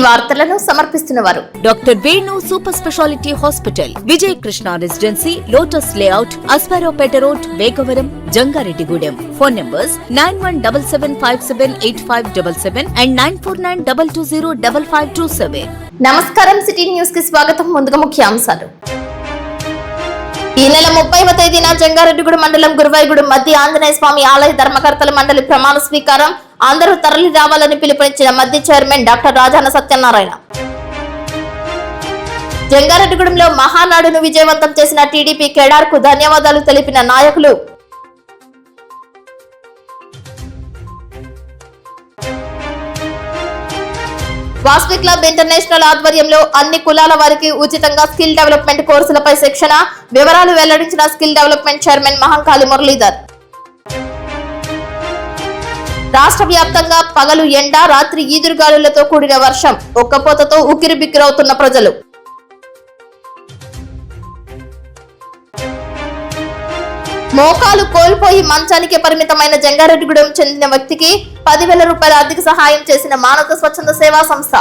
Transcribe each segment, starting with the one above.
ఈ వార్తలను సమర్పిస్తున్నవారు doctor Venu super speciality hospital, Vijaya Krishna residency, lotus layout, Aswaraopeta road, Vegavaram, Jangareddygudem. Phone numbers 9177578577 and 9492205527. నమస్కారం, సిటీ న్యూస్ కి స్వాగతం. ముందుగా ముఖ్యాంశాలు. ఈ నెల 30వ తేదీన జంగారెడ్డిగూడెం మండలం గురువాయిగూడెం మధ్య ఆంజనేయ స్వామి ఆలయ ధర్మకర్తల మండలి ప్రమాణ స్వీకారం. అందరూ తరలి రావాలని పిలుపునిచ్చిన మధ్య చైర్మన్ డాక్టర్ రాజాన సత్యనారాయణ. జంగారెడ్డిగూడెంలో మహానాడును విజయవంతం చేసిన టీడీపీ కేడార్ కు ధన్యవాదాలు తెలిపిన నాయకులు. వాసవి క్లబ్ ఇంటర్నేషనల్ ఆధ్వర్యంలో అన్ని కులాల వారికి ఉచితంగా స్కిల్ డెవలప్మెంట్ కోర్సులపై శిక్షణ. వివరాలు వెల్లడించిన skill development chairman Mahankali Muralidhar. రాష్ట్ర వ్యాప్తంగా పగలు ఎండ, రాత్రి ఈదురుగాలులతో కూడిన వర్షం. ఒక్కపోతతో ఉక్కిరిబిక్కిరవుతున్న ప్రజలు. మోకాలు కోల్పోయి మంచానికి పరిమితమైన జంగారెడ్డిగూడెం చెందిన వ్యక్తికి 10,000 రూపాయల ఆర్థిక సహాయం చేసిన మానవ స్వచ్ఛంద సేవా సంస్థ.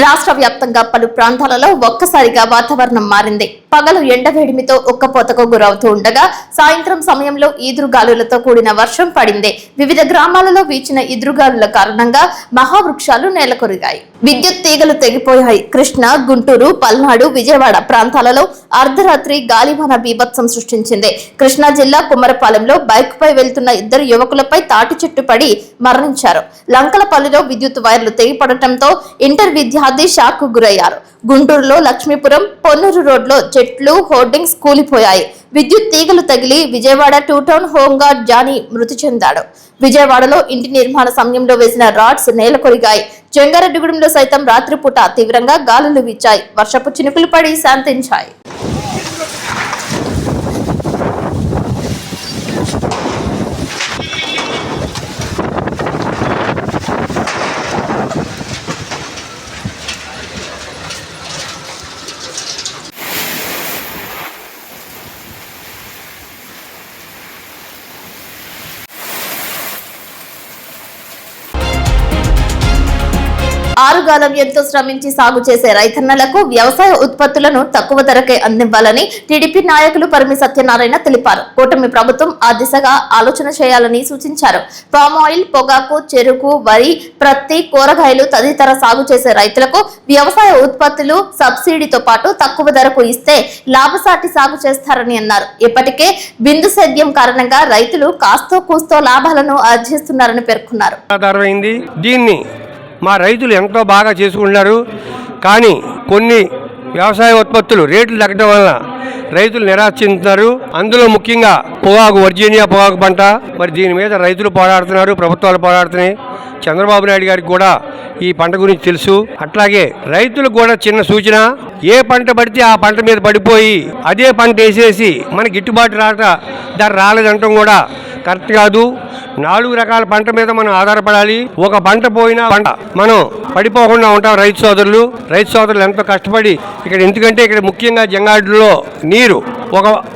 రాష్ట్ర వ్యాప్తంగా పలు ప్రాంతాలలో ఒక్కసారిగా వాతావరణం మారింది. పగలు ఎండవేడిమితో ఒక్కపోతకు గురవుతూ ఉండగా సాయంత్రం సమయంలో ఈదురుగాలులతో కూడిన వర్షం పడింది. వివిధ గ్రామాలలో వీచిన ఈదురుగాలుల కారణంగా మహావృక్షాలు నేలకొరిగాయి. విద్యుత్ తీగలు తెగిపోయాయి. కృష్ణా, గుంటూరు, పల్నాడు, విజయవాడ ప్రాంతాలలో అర్ధరాత్రి గాలివాన బీభత్సం సృష్టించింది. కృష్ణా జిల్లా కుమ్మరపాలెంలో బైక్ పై వెళ్తున్న 2 యువకులపై తాటి చెట్టు పడి మరణించారు. లంకలపల్లిలో విద్యుత్ వైర్లు తెగిపడటంతో ఇంటర్ విద్యార్థి షాక్ కు గురయ్యారు. గుంటూరులో లక్ష్మీపురం, పొన్నూరు రోడ్లో చెట్లు, హోర్డింగ్స్ కూలిపోయాయి. విద్యుత్ తీగలు తగిలి విజయవాడ 2 టౌన్ హోంగార్డ్ జానీ మృతి చెందాడు. విజయవాడలో ఇంటి నిర్మాణ సమయంలో వేసిన రాడ్స్ నేలకొరిగాయి. జంగారెడ్డిగూడెంలో సైతం రాత్రిపూట తీవ్రంగా గాలులు వీచాయి. వర్షపు చినుకులు పడి శాంతించాయి. ఆరుగాలం ఎంతో శ్రమించి సాగు చేసే రైతన్నలకు వ్యవసాయ ఉత్పత్తులను తక్కువ ధరకే అందివ్వాలని టీడీపీ నాయకులు పరిమి సత్యనారాయణ తెలిపారు. కూటమి ప్రభుత్వం ఆ దిశగా ఆలోచన చేయాలని సూచించారు. పామ్ ఆయిల్, పొగాకు, చెరుకు, వరి, ప్రత్తి, కూరగాయలు తదితర సాగు చేసే రైతులకు వ్యవసాయ ఉత్పత్తులు సబ్సిడీతో పాటు తక్కువ ధరకు ఇస్తే లాభసాటి సాగు చేస్తారని అన్నారు. ఇప్పటికే బిందు సేద్యం కారణంగా రైతులు కాస్తో కూస్తో లాభాలను ఆర్జిస్తున్నారని పేర్కొన్నారు. మా రైతులు ఎంతో బాగా చేసుకుంటున్నారు. కానీ కొన్ని వ్యవసాయ ఉత్పత్తులు రేట్లు తగ్గడం వల్ల రైతులు నిరాశ చెందుతున్నారు. అందులో ముఖ్యంగా పొగాకు, వర్జీనియా పొగాకు పంట. మరి దీని మీద రైతులు పోరాడుతున్నారు, ప్రభుత్వాలు పోరాడుతున్నాయి. చంద్రబాబు నాయుడు గారికి కూడా ఈ పంట గురించి తెలుసు. అట్లాగే రైతులకు కూడా చిన్న సూచన, ఏ పంట పడితే ఆ పంట మీద పడిపోయి అదే పంట వేసేసి మన గిట్టుబాటు ధర రాలేదంటాం కూడా కరెక్ట్ కాదు. 4 రకాల పంట మీద మనం ఆధారపడాలి. ఒక పంట పోయినా పంట మనం పడిపోకుండా ఉంటాం. రైతు సోదరులు ఎంతో కష్టపడి ఎందుకంటే ఇక్కడ ముఖ్యంగా జంగారెడ్డిలో నీరు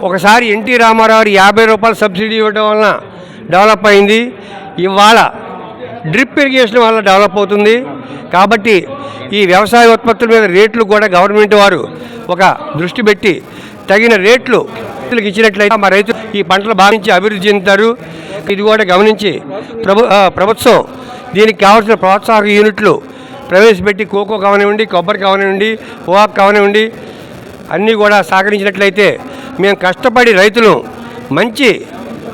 ఒకసారి ఎన్టీ రామారావు 50 రూపాయలు సబ్సిడీ ఇవ్వడం వలన డెవలప్ అయింది. ఇవాళ డ్రిప్ ఇరిగేషన్ వల్ల డెవలప్ అవుతుంది. కాబట్టి ఈ వ్యవసాయ ఉత్పత్తుల మీద రేట్లు కూడా గవర్నమెంట్ వారు ఒక దృష్టి పెట్టి తగిన రేట్లు ఇచ్చినట్లయితే మా రైతులు ఈ పంటలు భావించి అభివృద్ధి చెందుతారు. ఇది కూడా గమనించి ప్రభుత్వం దీనికి కావాల్సిన ప్రోత్సాహక యూనిట్లు ప్రవేశపెట్టి కోకో కావనివ్వండి, కొబ్బరి కావనివ్వండి, పొగాకు కావనివ్వండి అన్నీ కూడా సహకరించినట్లయితే మేము కష్టపడి రైతులు మంచి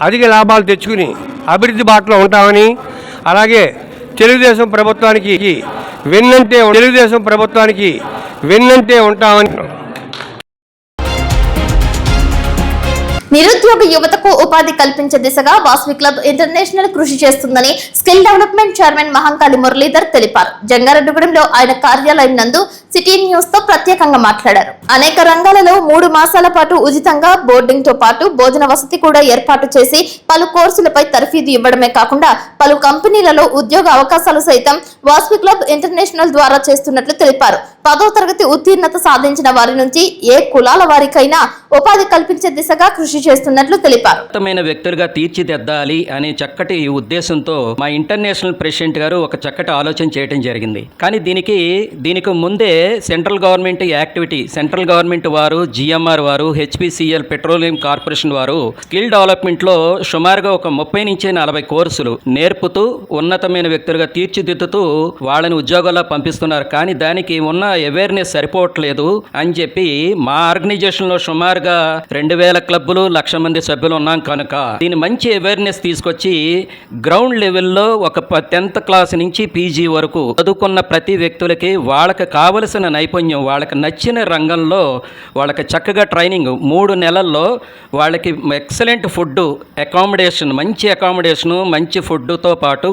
అధిక లాభాలు తెచ్చుకుని అభివృద్ధి బాటలో ఉంటామని, అలాగే తెలుగుదేశం ప్రభుత్వానికి వెన్నంటే ఉంటామని. నిరుద్యోగ యువతకు ఉపాధి కల్పించే దిశగా వాసవి క్లబ్ ఇంటర్నేషనల్ కృషి చేస్తుందని skill development chairman Mahankali Muralidhar తెలిపారు. జంగారెడ్డిగూడెంలో ఆయన కార్యాలయం నందు సిటీ న్యూస్ తో ప్రత్యేకంగా మాట్లాడారు. అనేక రంగాలలో 3 మాసాల పాటు ఉచితంగా బోర్డింగ్ తో పాటు భోజన వసతి కూడా ఏర్పాటు చేసి పలు కోర్సులపై తర్ఫీదు ఇవ్వడమే కాకుండా పలు కంపెనీలలో ఉద్యోగ అవకాశాలు సైతం వాసవి క్లబ్ ఇంటర్నేషనల్ ద్వారా చేస్తున్నట్లు తెలిపారు. 10వ తరగతి ఉత్తీర్ణత సాధించిన వారి నుంచి ఏ కులాల వారికైనా ఉపాధి కల్పించే దిశగా కృషి చేస్తున్నట్లు తెలిపారు. ఉన్నతమైన వ్యక్తులుగా తీర్చిదిద్దాలి అనే చక్కటి ఉద్దేశంతో మా ఇంటర్నేషనల్ ప్రెసిడెంట్ గారు ఒక చక్కటి ఆలోచన చేయడం జరిగింది. కానీ దీనికి ముందే central government activity, central government వారు, జిఎంఆర్ వారు, హెచ్పిసిఎల్ పెట్రోలియం కార్పొరేషన్ వారు స్కిల్ డెవలప్మెంట్లో సుమారుగా ఒక 30 నుంచి 40 కోర్సులు నేర్పుతూ ఉన్నతమైన వ్యక్తులుగా తీర్చిదిద్దుతూ వాళ్ళని ఉద్యోగాల్లో పంపిస్తున్నారు. కానీ దానికి ఉన్న అవేర్నెస్ సరిపోవట్లేదు అని చెప్పి మా ఆర్గనైజేషన్లో సుమారుగా 2000 క్లబ్బులు, 1,00,000 మంది సభ్యులు ఉన్నాం కనుక దీని మంచి అవేర్నెస్ తీసుకొచ్చి గ్రౌండ్ లెవెల్లో ఒక 10th క్లాస్ నుంచి పీజీ వరకు చదువుకున్న ప్రతి వ్యక్తులకి వాళ్ళకి కావలసిన నైపుణ్యం, వాళ్ళకి నచ్చిన రంగంలో వాళ్ళకి చక్కగా ట్రైనింగ్ 3 నెలల్లో వాళ్ళకి ఎక్సలెంట్ ఫుడ్, అకామిడేషన్, మంచి ఫుడ్తో పాటు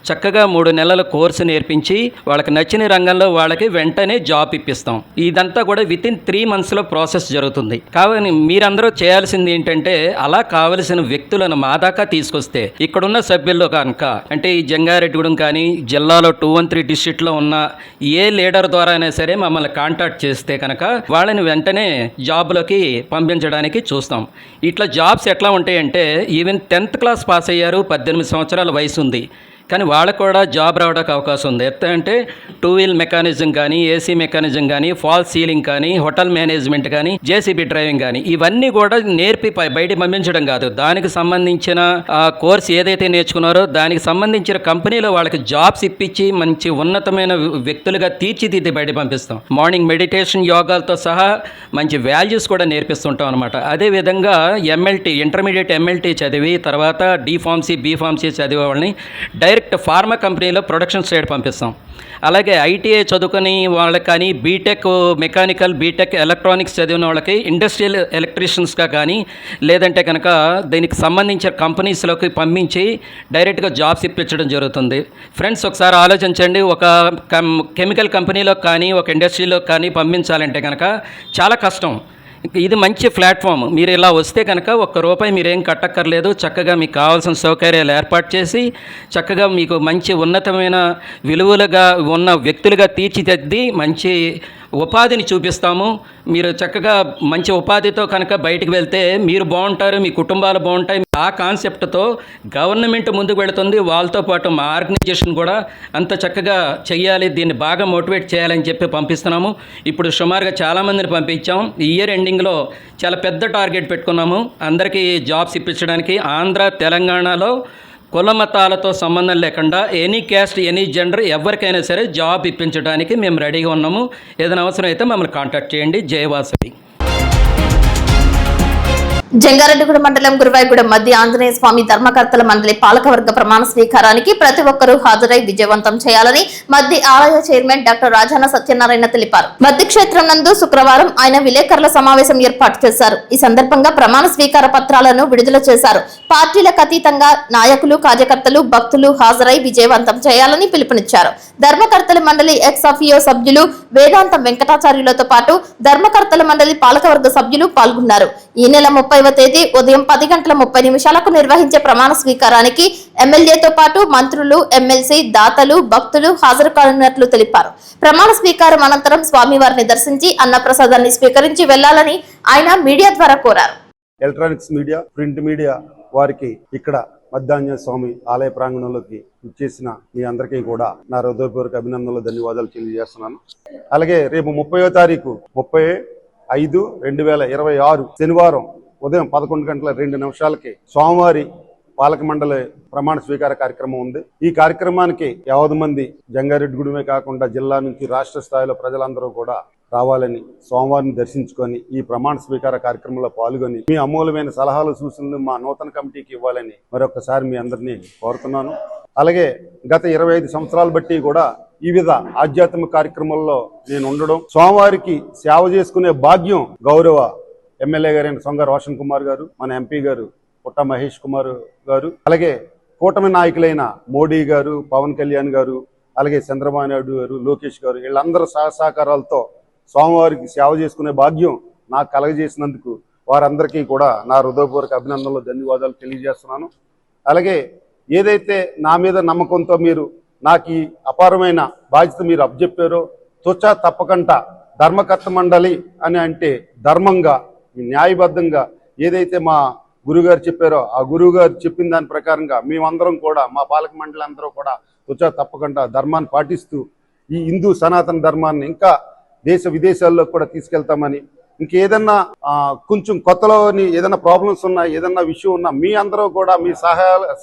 చక్కగా 3 నెలల కోర్సు నేర్పించి వాళ్ళకి నచ్చిన రంగంలో వాళ్ళకి వెంటనే జాబ్ ఇప్పిస్తాం. ఇదంతా కూడా వితిన్ 3 monthsలో ప్రాసెస్ జరుగుతుంది. కాబట్టి మీరందరూ చేయాల్సింది ఏంటంటే అలా కావలసిన వ్యక్తులను మా దాకా తీసుకొస్తే ఇక్కడున్న సభ్యుల్లో కనుక అంటే ఈ జంగారెడ్డిగూడెం కానీ జిల్లాలో 213 డిస్ట్రిక్ట్లో ఉన్న ఏ లీడర్ ద్వారా అయినా సరే మమ్మల్ని కాంటాక్ట్ చేస్తే కనుక వాళ్ళని వెంటనే జాబ్లోకి పంపించడానికి చూస్తాం. ఇట్లా జాబ్స్ ఎట్లా ఉంటాయంటే ఈవెన్ 10th క్లాస్ పాస్ అయ్యారు, 18 సంవత్సరాల వయసు ఉంది, కానీ వాళ్ళకు కూడా జాబ్ రావడానికి అవకాశం ఉంది. ఎట్లా అంటే 2 wheel మెకానిజం కానీ, ఏసీ మెకానిజం కానీ, ఫాల్ సీలింగ్ కానీ, హోటల్ మేనేజ్మెంట్ కానీ, జేసీబీ డ్రైవింగ్ కానీ ఇవన్నీ కూడా నేర్పి బయట పంపించడం కాదు, దానికి సంబంధించిన కోర్స్ ఏదైతే నేర్చుకున్నారో దానికి సంబంధించిన కంపెనీలో వాళ్ళకి జాబ్స్ ఇప్పించి మంచి ఉన్నతమైన వ్యక్తులుగా తీర్చిదిద్ది బయట పంపిస్తాం. మార్నింగ్ మెడిటేషన్, యోగాలతో సహా మంచి వాల్యూస్ కూడా నేర్పిస్తుంటాం అనమాట. అదేవిధంగా ఎంఎల్టీ, ఇంటర్మీడియట్ ఎంఎల్టీ చదివి తర్వాత డిఫార్మసీ, బీఫార్మసీ చదివే వాళ్ళని డైరెక్ట్ ఫార్మా కంపెనీలో ప్రొడక్షన్ సైడ్ పంపిస్తాం. అలాగే ఐటీఐ చదువుకుని వాళ్ళకి కానీ, బీటెక్ మెకానికల్, బీటెక్ ఎలక్ట్రానిక్స్ చదివిన వాళ్ళకి ఇండస్ట్రియల్ ఎలక్ట్రీషియన్స్గా కానీ లేదంటే కనుక దీనికి సంబంధించిన కంపెనీస్లోకి పంపించి డైరెక్ట్గా జాబ్స్ ఇప్పించడం జరుగుతుంది. ఫ్రెండ్స్ ఒకసారి ఆలోచించండి, ఒక కెమికల్ కంపెనీలో కానీ ఒక ఇండస్ట్రీలో కానీ పంపించాలంటే కనుక చాలా కష్టం. ఇది మంచి ప్లాట్ఫామ్. మీరు ఇలా వస్తే కనుక ₹1 మీరేం కట్టక్కర్లేదు. చక్కగా మీకు కావాల్సిన సౌకర్యాలు ఏర్పాటు చేసి చక్కగా మీకు మంచి ఉన్నతమైన విలువలుగా ఉన్న వ్యక్తులుగా తీర్చిదిద్ది మంచి ఉపాధిని చూపిస్తాము. మీరు చక్కగా మంచి ఉపాధితో కనుక బయటికి వెళ్తే మీరు బాగుంటారు, మీ కుటుంబాలు బాగుంటాయి. ఆ కాన్సెప్ట్తో గవర్నమెంట్ ముందుకు వెళుతుంది, వాళ్ళతో పాటు మా ఆర్గనైజేషన్ కూడా అంత చక్కగా చెయ్యాలి, దీన్ని బాగా మోటివేట్ చేయాలని చెప్పి పంపిస్తున్నాము. ఇప్పుడు సుమారుగా చాలామందిని పంపించాం. ఈ ఇయర్ ఎండింగ్లో చాలా పెద్ద టార్గెట్ పెట్టుకున్నాము, అందరికీ జాబ్స్ ఇప్పించడానికి. ఆంధ్ర, తెలంగాణలో కుల మతాలతో సంబంధం లేకుండా ఎనీ క్యాస్ట్, ఎనీ జెండర్ ఎవరికైనా సరే జాబ్ ఇప్పించడానికి మేము రెడీగా ఉన్నాము. ఏదైనా అవసరం అయితే మమ్మల్ని కాంటాక్ట్ చేయండి. జయవాసవి. జంగారెడ్డిగూడెం మండలం గురువాయిగూడెం మధ్య ఆంజనేయ స్వామి ధర్మకర్తల మండలి పాలకవర్గ ప్రమాణ స్వీకారానికి ప్రతి ఒక్కరూ హాజరై విజయవంతం చేయాలని మధ్య ఆలయ చైర్మన్ డాక్టర్ రాజాన సత్యనారాయణ తెలిపారు. మధ్య క్షేత్రం నందు శుక్రవారం ఆయన విలేకరుల సమావేశం ఏర్పాటు చేశారు. ఈ సందర్భంగా ప్రమాణ స్వీకార పత్రాలను విడుదల చేశారు. పార్టీలకు అతీతంగా నాయకులు, కార్యకర్తలు, భక్తులు హాజరై విజయవంతం చేయాలని పిలుపునిచ్చారు. ధర్మకర్తల మండలి ఎక్స్ అఫియో సభ్యులు వేదాంతం వెంకటాచార్యులతో పాటు ధర్మకర్తల మండలి పాలకవర్గ సభ్యులు పాల్గొన్నారు. ఈ నెల 30వ తేదీ ఉదయం 10:30 నిర్వహించే ప్రమాణ స్వీకారానికి ఎమ్మెల్యేతో పాటు మంత్రులు, ఎమ్మెల్సీ, దాతలు, భక్తులు హాజరు కానున్నట్లు తెలిపారు. ప్రమాణ స్వీకారం అనంతరం స్వామివారిని దర్శించి అన్నప్రసాదాన్ని స్వీకరించి వెళ్లాలని ఆయన మీడియా ద్వారా కోరారు. ఎలక్ట్రానిక్స్ మీడియా, ప్రింట్ మీడియా వారికి ఇక్కడ మధ్యాంజనేయ స్వామి ఆలయ ప్రాంగణంలోకి ఇచ్చేసిన మీ అందరికీ కూడా నా హృదయపూర్వక అభినందనలు, ధన్యవాదాలు తెలియజేస్తున్నాను. అలాగే రేపు 30వ తారీఖు 30/5/2026 శనివారం ఉదయం 11:02 స్వామివారి పాలక మండలి ప్రమాణ స్వీకార కార్యక్రమం ఉంది. ఈ కార్యక్రమానికి 50 మంది జంగారెడ్డిగూడెమే కాకుండా జిల్లా నుంచి రాష్ట్ర స్థాయిలో ప్రజలందరూ కూడా రావాలని, స్వామివారిని దర్శించుకొని ఈ ప్రమాణ స్వీకార కార్యక్రమంలో పాల్గొని మీ అమూల్యమైన సలహాలు, సూచనలు మా నూతన కమిటీకి ఇవ్వాలని మరొకసారి మీ అందరినీ కోరుతున్నాను. అలాగే గత 25 సంవత్సరాలు బట్టి కూడా వివిధ ఆధ్యాత్మిక కార్యక్రమాల్లో నేను ఉండడం, స్వామివారికి సేవ చేసుకునే భాగ్యం గౌరవ ఎమ్మెల్యే గారైన సొంగ రోషన్ కుమార్ గారు, మన ఎంపీ గారు పుట్ట మహేష్ కుమార్ గారు, అలాగే కూటమి నాయకులైన మోడీ గారు, పవన్ కళ్యాణ్ గారు, అలాగే చంద్రబాబు నాయుడు గారు, లోకేష్ గారు, వీళ్ళందరూ సహకారాలతో స్వామివారికి సేవ చేసుకునే భాగ్యం నాకు కలగజేసినందుకు వారందరికీ కూడా నా హృదయపూర్వక అభినందనలు, ధన్యవాదాలు తెలియజేస్తున్నాను. అలాగే ఏదైతే నా మీద నమ్మకంతో మీరు నాకు ఈ అపారమైన బాధ్యత మీరు అప్పచెప్పారో తుచ్చా తప్పకుండా ధర్మకర్త మండలి అని అంటే ధర్మంగా, న్యాయబద్ధంగా ఏదైతే మా గురువుగారు చెప్పారో ఆ గురువుగారు చెప్పిన దాని ప్రకారంగా మేమందరం కూడా మా పాలక మండలి అందరూ కూడా తుచా తప్పకుండా ధర్మాన్ని పాటిస్తూ ఈ హిందూ సనాతన ధర్మాన్ని ఇంకా దేశ విదేశాల్లో కూడా తీసుకెళ్తామని, ఇంకేదన్నా కొంచెం కొత్తలోని ఏదైనా ప్రాబ్లమ్స్ ఉన్నా, ఏదన్నా విషయం ఉన్నా మీ అందరూ కూడా మీ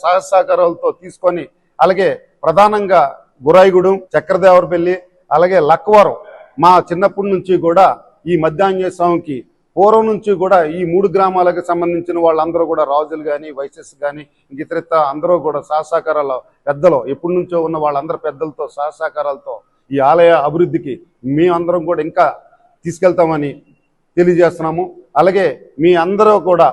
సహసహకారాలతో తీసుకొని, అలాగే ప్రధానంగా గురాయిగూడెం, చక్రదేవరపల్లి, అలాగే లక్కవరం మా చిన్నప్పటి నుంచి కూడా ఈ మధ్యాంజనేయ స్వామికి పూర్వం నుంచి కూడా ఈ 3 గ్రామాలకు సంబంధించిన వాళ్ళందరూ కూడా రాజులు కానీ, వైశ్యస్ కానీ, ఇతరిత అందరూ కూడా సహసహకారాల పెద్దలు ఎప్పటి నుంచో ఉన్న వాళ్ళందరూ పెద్దలతో సహసహకారాలతో ఈ ఆలయ అభివృద్ధికి మేమందరం కూడా ఇంకా తీసుకెళ్తామని తెలియజేస్తున్నాము. అలాగే మీ అందరూ కూడా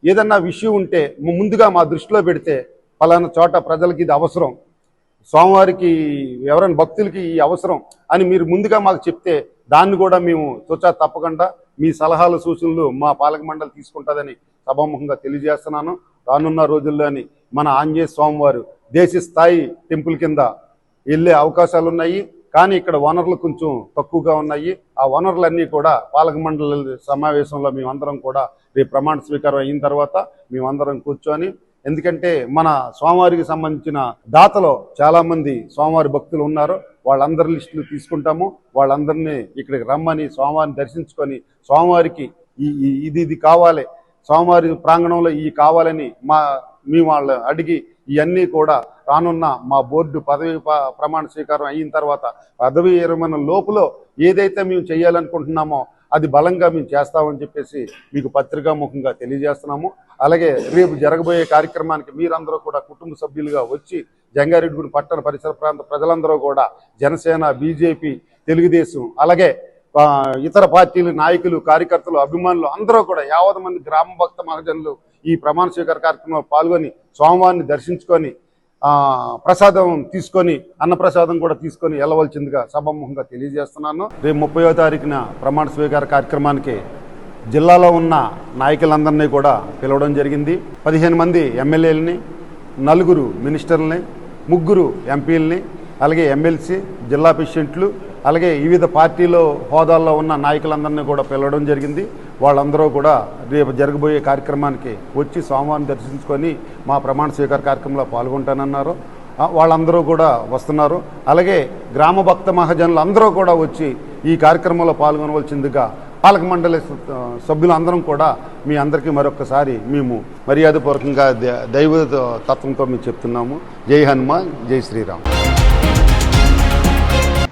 ఏదన్నా విషయం ఉంటే ముందుగా మా దృష్టిలో పెడితే పలానా చోట ప్రజలకి ఇది అవసరం, స్వామివారికి ఎవరైనా భక్తులకి ఈ అవసరం అని మీరు ముందుగా మాకు చెప్తే దాన్ని కూడా మేము తుచా తప్పకుండా మీ సలహాలు సూచనలు మా పాలక మండలి తీసుకుంటుందని సభాముఖంగా తెలియజేస్తున్నాను. రానున్న రోజుల్లోని మన ఆంజనేయ స్వామివారు దేశ స్థాయి టెంపుల్ కింద వెళ్ళే అవకాశాలు ఉన్నాయి. కానీ ఇక్కడ వనరులు కొంచెం తక్కువగా ఉన్నాయి. ఆ వనరులన్నీ కూడా పాలక మండలి సమావేశంలో మేమందరం కూడా రేపు ప్రమాణ స్వీకారం అయిన తర్వాత మేమందరం కూర్చొని, ఎందుకంటే మన స్వామివారికి సంబంధించిన దాతలో చాలామంది స్వామివారి భక్తులు ఉన్నారు, వాళ్ళందరి లిస్టులు తీసుకుంటాము. వాళ్ళందరినీ ఇక్కడికి రమ్మని స్వామివారిని దర్శించుకొని స్వామివారికి ఇది కావాలి, స్వామివారి ప్రాంగణంలో ఇవి కావాలని మేము వాళ్ళు అడిగి ఇవన్నీ కూడా రానున్న మా బోర్డు పదవి ప్రమాణ స్వీకారం అయిన తర్వాత పదవి విరమణ లోపులో ఏదైతే మేము చేయాలనుకుంటున్నామో అది బలంగా మేము చేస్తామని చెప్పేసి మీకు పత్రికాముఖంగా తెలియజేస్తున్నాము. అలాగే రేపు జరగబోయే కార్యక్రమానికి మీరందరూ కూడా కుటుంబ సభ్యులుగా వచ్చి జంగారెడ్డిగూడెం పట్టణ పరిసర ప్రాంత ప్రజలందరూ కూడా జనసేన, బీజేపీ, తెలుగుదేశం, అలాగే ఇతర పార్టీల నాయకులు, కార్యకర్తలు, అభిమానులు అందరూ కూడా 50 మంది గ్రామ భక్త మహాజనులు ఈ ప్రమాణ స్వీకార కార్యక్రమంలో పాల్గొని స్వామివారిని దర్శించుకొని ప్రసాదం తీసుకొని, అన్నప్రసాదం కూడా తీసుకొని వెళ్ళవలసిందిగా సభాముఖంగా తెలియజేస్తున్నాను. రేపు 30వ తారీఖున ప్రమాణ స్వీకార కార్యక్రమానికి జిల్లాలో ఉన్న నాయకులందరినీ కూడా పిలవడం జరిగింది. 15 మంది ఎమ్మెల్యేలని, 4 మినిస్టర్లని, 3 ఎంపీలని, అలాగే ఎమ్మెల్సీ, జిల్లా ప్రెసిడెంట్లు, అలాగే వివిధ పార్టీలో హోదాల్లో ఉన్న నాయకులందరినీ కూడా పిలవడం జరిగింది. వాళ్ళందరూ కూడా రేపు జరగబోయే కార్యక్రమానికి వచ్చి స్వామివారిని దర్శించుకొని మా ప్రమాణ స్వీకార కార్యక్రమంలో పాల్గొంటానన్నారు. వాళ్ళందరూ కూడా వస్తున్నారు. అలాగే గ్రామ భక్త మహాజనులు అందరూ కూడా వచ్చి ఈ కార్యక్రమంలో పాల్గొనవలసిందిగా పాలక మండలి సభ్యులందరం కూడా మీ అందరికీ మరొకసారి మేము మర్యాదపూర్వకంగా దైవ తత్వంతో మేము చెప్తున్నాము. జై హనుమాన్, జై శ్రీరామ్.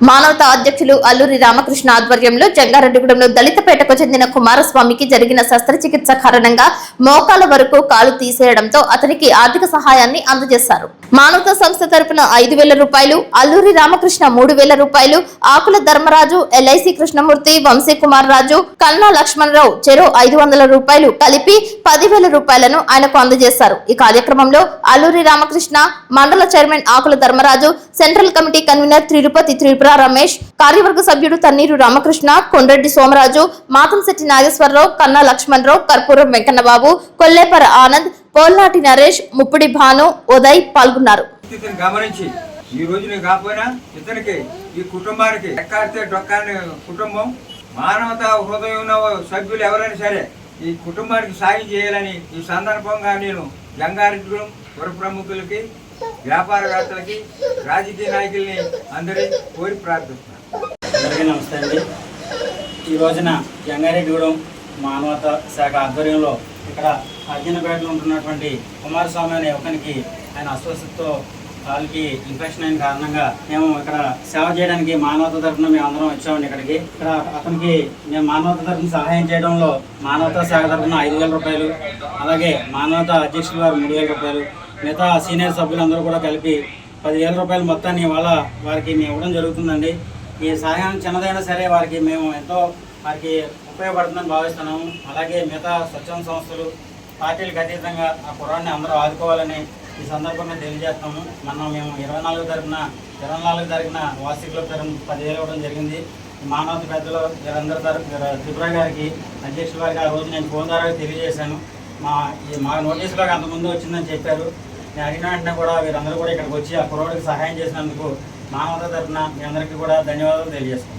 మానవతా అధ్యక్షులు అల్లూరి రామకృష్ణ ఆధ్వర్యంలో జంగారెడ్డిగూడెంలో దళితపేటకు చెందిన కుమారస్వామికి జరిగిన శస్త్రచికిత్స కారణంగా మోకాల వరకు కాలు తీసేయడంతో అతనికి ఆర్థిక సహాయాన్ని అందజేశారు. మానవతా సంస్థ తరపున 5,000 రూపాయలు, అల్లూరి రామకృష్ణ 3,000 రూపాయలు, ఆకుల ధర్మరాజు, ఎల్ఐసి కృష్ణమూర్తి, వంశీ కుమార్ రాజు, కన్నా లక్ష్మణరావు చెరో 500 రూపాయలు కలిపి 10,000 రూపాయలను ఆయనకు అందజేశారు. ఈ కార్యక్రమంలో అల్లూరి రామకృష్ణ, మండల chairman Akula Dharmaraju, central committee convener Tirupati Tripura Ramesh, కార్యవర్గ సభ్యుడు తన్నీరు రామకృష్ణ, కొండ్రెడ్డి సోమరాజు, మాతంశెట్టి నాగేశ్వరరావు, కన్నా లక్ష్మణరావు, కర్పూరం వెంకన్నబాబు, కొల్లేపర ఆనంద్, పోల్నాటి నరేష్, ముప్పిడి భాను, ఉదయ్ పాల్గొన్నారు. గమనించి ఈ రోజున కాకపోయినా ఇతనికి, ఈ కుటుంబానికి ఎక్కాడితే డొక్కాని కుటుంబం, మానవతా హృదయం ఉన్న సభ్యులు ఎవరైనా సరే ఈ కుటుంబానికి సాయం చేయాలని ఈ సందర్భంగా నేను జంగారెడ్డిగూడెం పుర ప్రముఖులకి, వ్యాపారవేత్తలకి, రాజకీయ నాయకుల్ని అందరి కోరి ప్రార్థిస్తున్నాను. అందరికీ నమస్తే అండి. ఈ రోజున జంగారెడ్డిగూడెం మానవతా శాఖ ఆధ్వర్యంలో ఇక్కడ అర్జునపేటలో ఉంటున్నటువంటి కుమారస్వామి అనే ఒకరికి ఆయన అస్వస్థతతో కాలుకి ఇన్ఫెక్షన్ అయిన కారణంగా మేము ఇక్కడ సేవ చేయడానికి మానవతా తరఫున మేము అందరం వచ్చామండి. ఇక్కడ అతనికి మేము మానవతా తరఫున సహాయం చేయడంలో మానవతా శాఖ తరఫున 5,000 రూపాయలు, అలాగే మానవతా అధ్యక్షులు వారు 3,000 రూపాయలు, మిగతా సీనియర్ సభ్యులందరూ కూడా కలిపి 10,000 రూపాయలు మొత్తాన్ని ఇవాళ వారికి మేము ఇవ్వడం జరుగుతుందండి. ఈ సహాయం చిన్నదైనా సరే మేము ఎంతో వారికి ఉపయోగపడుతుందని భావిస్తున్నాము. అలాగే మిగతా స్వచ్ఛంద సంస్థలు, పార్టీలకు అతీతంగా ఆ కుర్రాన్ని అందరూ ఆదుకోవాలని ఈ సందర్భంగా తెలియజేస్తాము. మేము 24 తారీఖున వార్షిక క్లబ్ తరఫున 10,000 ఇవ్వడం జరిగింది. మానవత పెద్దలు వీరందరి తరఫున త్రిపుర గారికి, అధ్యక్షుల వారికి ఆ రోజు నేను ఫోన్ ద్వారా తెలియజేశాను. మా నోటీసులోకి అంతకుముందు వచ్చిందని చెప్పారు. నేను అడిగిన వెంటనే కూడా వీరందరూ కూడా ఇక్కడికి వచ్చి ఆ కుర్రోడికి సహాయం చేసినందుకు మానవత తరఫున మీ అందరికీ కూడా ధన్యవాదాలు తెలియజేస్తాను.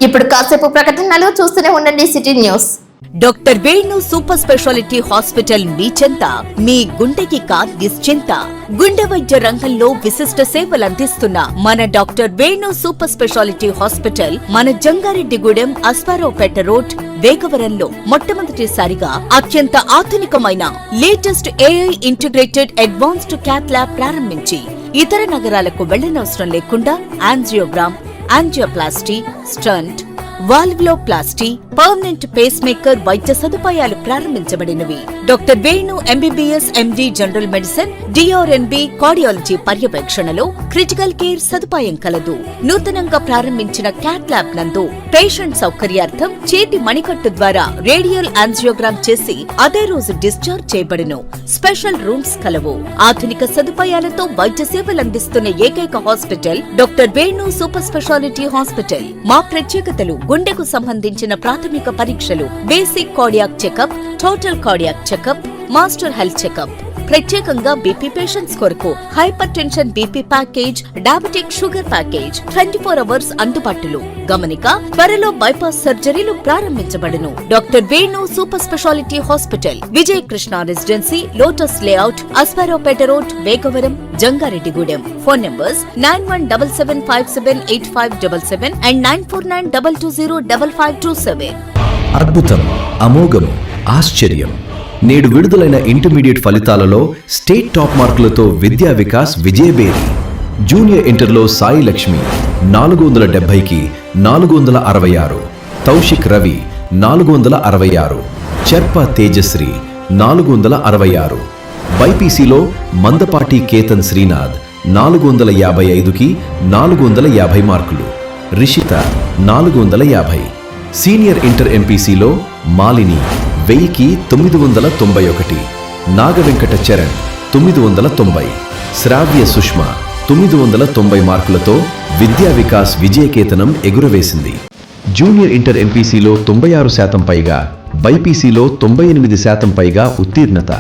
ఇప్పుడు కాసేపు ప్రకటనలు చూస్తూనే ఉండండి city news. Doctor Venu super speciality hospital మీ చెంత, మీ గుండెకి నిశ్చింత. గుండె వైద్య రంగంలో విశిష్ట సేవలు అందిస్తున్న మన doctor Venu super speciality hospital మన జంగారెడ్డిగూడెం అస్పారావుపేట రోడ్ వేగవరంలో మొట్టమొదటిసారిగా అత్యంత ఆధునికమైన latest AI integrated advanced cath lab ప్రారంభించి ఇతర నగరాలకు వెళ్లనవసరం లేకుండా angiogram, angioplasty, stent, valvuloplasty, permanent pacemaker వైద్య సదుపాయాలు ప్రారంభించబడినవి. Doctor Venu MBBS MD general medicine, DRNB cardiology పర్యవేక్షణలో క్రిటికల్ కేర్ సదుపాయం కలదు. నూతనంగా ప్రారంభించిన క్యాత్ ల్యాబ్ నందు పేషెంట్ సౌకర్యార్థం చేతి మణికట్టు ద్వారా రేడియల్ యాంజియోగ్రామ్ చేసి అదే రోజు డిశ్చార్జ్ చేయబడును. స్పెషల్ రూమ్స్ కలవు. ఆధునిక సదుపాయాలతో వైద్య సేవలు అందిస్తున్న ఏకైక hospital doctor Venu super speciality hospital. మా ప్రత్యేకతలు: గుండెకు సంబంధించిన ప్రాథమిక పరీక్షలు, basic cardiac checkup, total cardiac checkup, master health checkup. ప్రత్యేకంగా బీపీ పేషెంట్స్ కొరకు hypertension BP package, diabetic sugar package 24 hours అందుబాటులో. గమనిక: త్వరలో బైపాస్ సర్జరీలు ప్రారంభించబడును. Doctor Venu super speciality hospital, Vijaya Krishna residency, lotus layout, Aswaraopeta road, Vegavaram, Jangareddygudem. Phone numbers 9177578577 and 9492205527. అద్భుతం, అమోఘం, ఆశ్చర్యం. నేడు విడుదలైన ఇంటర్మీడియట్ ఫలితాలలో స్టేట్ టాప్ మార్కులతో విద్యా వికాస్ విజయబేరి. జూనియర్ ఇంటర్లో సాయి లక్ష్మి 470కి 466, తౌషిక్ రవి 466, చెర్ప తేజశ్రీ 466, బైపీసీలో మందపాటి కేతన్ శ్రీనాథ్ 455కి 450 మార్కులు, రిషిత 450. సీనియర్ ఇంటర్ ఎంపీసీలో మాలిని 1000కి 991, నాగవెంకట చరణ్ 990, శ్రావ్య సుష్మ 990 మార్కులతో విద్యా వికాస్ విజయకేతనం ఎగురవేసింది. జూనియర్ ఇంటర్ ఎంపీసీలో 96% పైగా, బైపీసీలో 98% పైగా ఉత్తీర్ణత.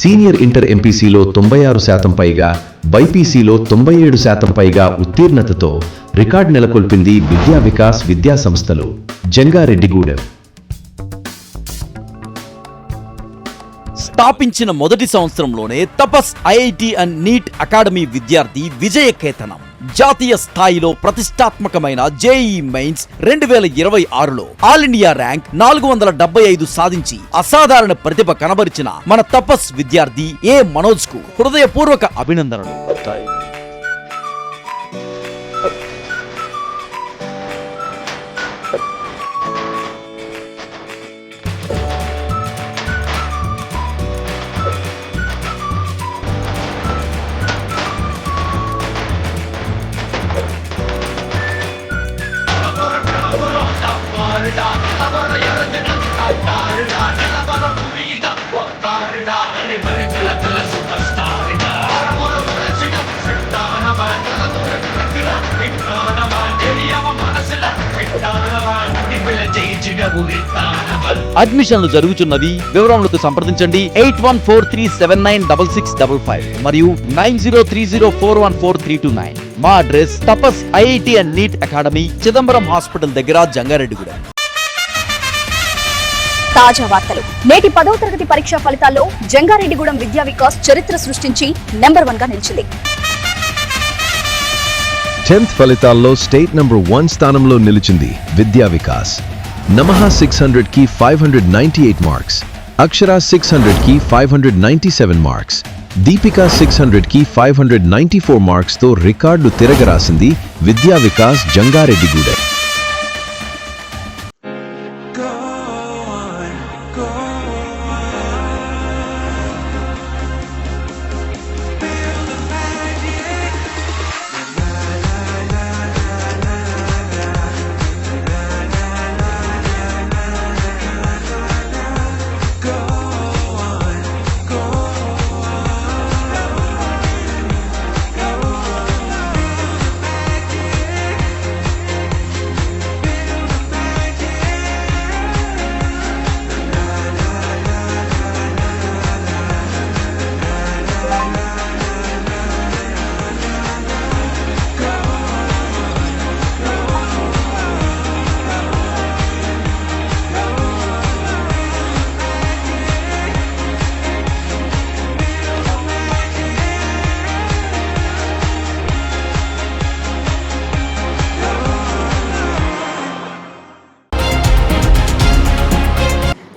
సీనియర్ ఇంటర్ ఎంపీసీలో 96% పైగా, బైపీసీలో 97% పైగా ఉత్తీర్ణతతో రికార్డు నెలకొల్పింది విద్యా వికాస్ విద్యా సంస్థలు, జంగారెడ్డిగూడెం. స్థాపించిన మొదటి సంవత్సరంలోనే Tapas IIT and NEET academy విద్యార్థి విజయకేతనం. జాతీయ స్థాయిలో ప్రతిష్టాత్మకమైన జేఈ మెయిన్స్ 2026లో ఆల్ ఇండియా ర్యాంక్ 475 సాధించి అసాధారణ ప్రతిభ కనబరిచిన మన తపస్ విద్యార్థి ఏ మనోజ్ కు హృదయపూర్వక అభినందనలు. అడ్మిషన్లు జరుగుతున్నవి. వివరములకు సంప్రదించండి 8143796655 మరియు 9030414329. మా address Tapas IIT and NEET academy, Chidambaram hospital దగ్గర, జంగారెడ్డిగూడెం. తాజా వార్తలు. నేటి 10వ తరగతి పరీక్షా ఫలితాల్లో జంగారెడ్డిగూడెం విద్యా వికాస్ చరిత్ర సృష్టించి నెంబర్ 1 గా నిలిచింది. 10th ఫలితాల్లో స్టేట్ నంబర్ 1 స్థానంలో నిలిచింది విద్యా వికాస్. నమః 600కి 598 మార్క్స్, అక్షర 600కి 597 మార్క్స్, దీపిక 600కి 594 మార్క్స్ తో రికార్డు తిరగరాసింది విద్యా వికాస్ జంగారెడ్డిగూడెం.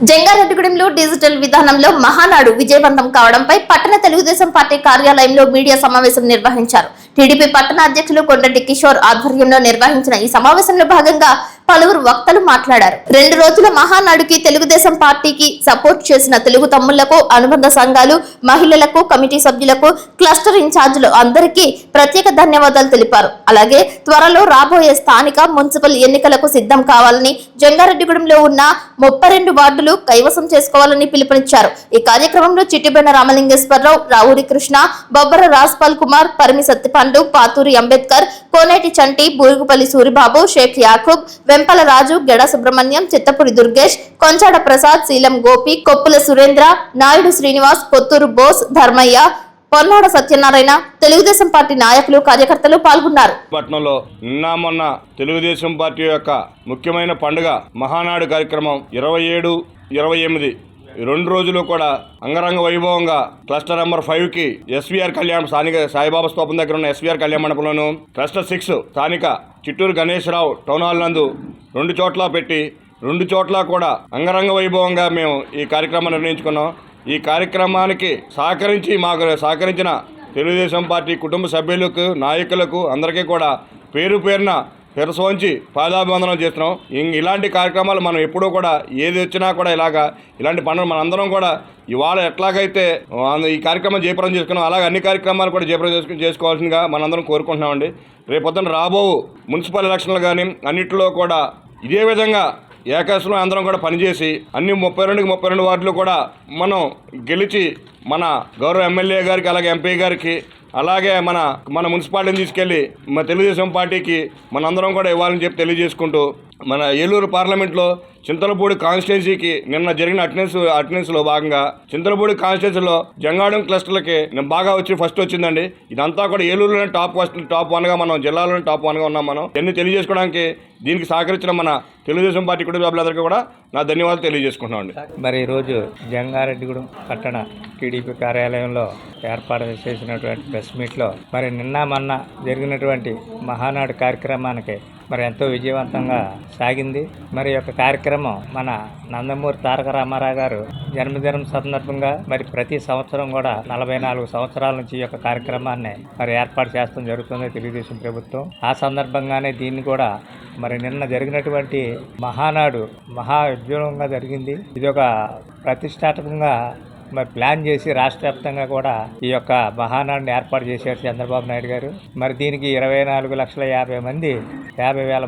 జంగారెడ్డిగూడెంలో డిజిటల్ విధానంలో మహానాడు విజయవంతం కావడంపై పట్టణ తెలుగుదేశం పార్టీ కార్యాలయంలో మీడియా సమావేశం నిర్వహించారు. టీడీపీ పట్టణ అధ్యక్షులు కొండటి కిషోర్ ఆధ్వర్యంలో నిర్వహించిన ఈ సమావేశంలో భాగంగా పలువురు వక్తలు మాట్లాడారు. 2 రోజుల మహానాడుకి తెలుగుదేశం పార్టీకి సపోర్ట్ చేసిన తెలుగు తమ్ముళ్లకు, అనుబంధ సంఘాలు, మహిళలకు, కమిటీ సభ్యులకు, క్లస్టర్ ఇన్ఛార్జీలు అందరికీ ప్రత్యేక ధన్యవాదాలు తెలిపారు. అలాగే త్వరలో రాబోయే స్థానిక మున్సిపల్ ఎన్నికలకు సిద్ధం కావాలని, జంగారెడ్డిగూడెంలో ఉన్న 32 వార్డులు కైవసం చేసుకోవాలని పిలుపునిచ్చారు. ఈ కార్యక్రమంలో చిట్టిబెండ రామలింగేశ్వరరావు, రావురి కృష్ణ, బొబ్బర రాజ్పాల్ కుమార్, పరిమి సత్తిపండు, పాతూరి అంబేద్కర్, కోనేటి చంటి, బూరుగుపల్లి సూరిబాబు, షేక్ యాకూబ్, వెంపల రాజు, గెడ సుబ్రహ్మణ్యం, చిత్తపురి దుర్గేష్, కొంచాడ ప్రసాద్, శీలం గోపి, కొప్పుల సురేంద్ర, నాయుడు శ్రీనివాస్, కొత్తూరు బోస్, ధర్మయ్య, పొన్నాడ సత్యనారాయణ, తెలుగుదేశం పార్టీ నాయకులు, కార్యకర్తలు పాల్గొన్నారు. పట్నంలో నిన్న మొన్న తెలుగుదేశం పార్టీ యొక్క ముఖ్యమైన పండుగ మహానాడు కార్యక్రమం 27, 28 2 రోజులు కూడా అంగరంగ వైభవంగా క్లస్టర్ నెంబర్ 5కి ఎస్వీఆర్ కళ్యాణ స్థానిక సాయిబాబా స్తూపం దగ్గర ఉన్న ఎస్వీఆర్ కళ్యాణ మండపంలోను, క్లస్టర్ 6 స్థానిక చిట్టూరు గణేశ్వరరావు టౌన్ హాల్ నందు 2 చోట్ల పెట్టి 2 చోట్ల కూడా అంగరంగ వైభవంగా మేము ఈ కార్యక్రమం నిర్ణయించుకున్నాం. ఈ కార్యక్రమానికి సహకరించిన తెలుగుదేశం పార్టీ కుటుంబ సభ్యులకు, నాయకులకు అందరికీ కూడా పేరు పేరున శిరసోంచి పాదాభివందనం చేస్తున్నాం. ఇలాంటి కార్యక్రమాలు మనం ఎప్పుడూ కూడా ఏది వచ్చినా కూడా ఇలాంటి పండుగ మనందరం కూడా ఇవాళ ఎట్లాగైతే ఈ కార్యక్రమం జయప్రదం చేసుకున్నాం అలాగే అన్ని కార్యక్రమాలు కూడా జయప్రదం చేసుకోవాల్సిందిగా మనందరం కోరుకుంటున్నామండి. రేపొద్దున రాబో మున్సిపల్ ఎలక్షన్లు కానీ అన్నింటిలో కూడా ఇదే విధంగా ఏకాశంలో అందరం కూడా పనిచేసి అన్ని 32 వార్డులు కూడా మనం గెలిచి మన గౌరవ ఎమ్మెల్యే గారికి అలాగే ఎంపీ గారికి అలాగే మన మున్సిపాలిటీని తీసుకెళ్ళి మన తెలుగుదేశం పార్టీకి మనందరం కూడా ఇవ్వాలని చెప్పి తెలియజేసుకుంటూ మన ఏలూరు పార్లమెంట్లో చింతలపూడి కాన్స్టిట్యున్సీకి నిన్న జరిగిన అటెండెన్స్లో భాగంగా చింతలపూడి కాన్స్టిట్యున్సీలో జంగాడం క్లస్టర్లకి నేను బాగా ఫస్ట్ వచ్చిందండి. ఇదంతా కూడా ఏలూరులోనే టాప్ 1గా మనం జిల్లాలోనే టాప్ 1గా ఉన్నాం. మనం ఎన్ని తెలియజేసుకోవడానికి దీనికి సహకరించిన మన తెలుగుదేశం పార్టీ కుటుంబ సభ్యులందరికీ కూడా నా ధన్యవాదాలు తెలియజేసుకుంటున్నామండి. మరి ఈరోజు జంగారెడ్డిగూడెం పట్టణ టీడీపీ కార్యాలయంలో ఏర్పాటు చేసినటువంటి ప్రెస్ మీట్లో మరి నిన్న మొన్న జరిగినటువంటి మహానాడు కార్యక్రమానికి మరి ఎంతో విజయవంతంగా సాగింది. మరి యొక్క కార్యక్రమం మన నందమూరి తారక రామారావు గారు జన్మదినం సందర్భంగా మరి ప్రతి సంవత్సరం కూడా 44 సంవత్సరాల నుంచి ఈ యొక్క కార్యక్రమాన్ని మరి ఏర్పాటు చేస్తాం జరుగుతుంది తెలుగుదేశం ప్రభుత్వం. ఆ సందర్భంగానే దీన్ని కూడా మరి నిన్న జరిగినటువంటి మహానాడు మహా ఉజ్వలంగా జరిగింది. ఇది ఒక ప్రతిష్టాత్మకంగా మరి ప్లాన్ చేసి రాష్ట్ర వ్యాప్తంగా కూడా ఈ యొక్క మహానాడుని ఏర్పాటు చేశారు చంద్రబాబు నాయుడు గారు. మరి దీనికి 24,50,000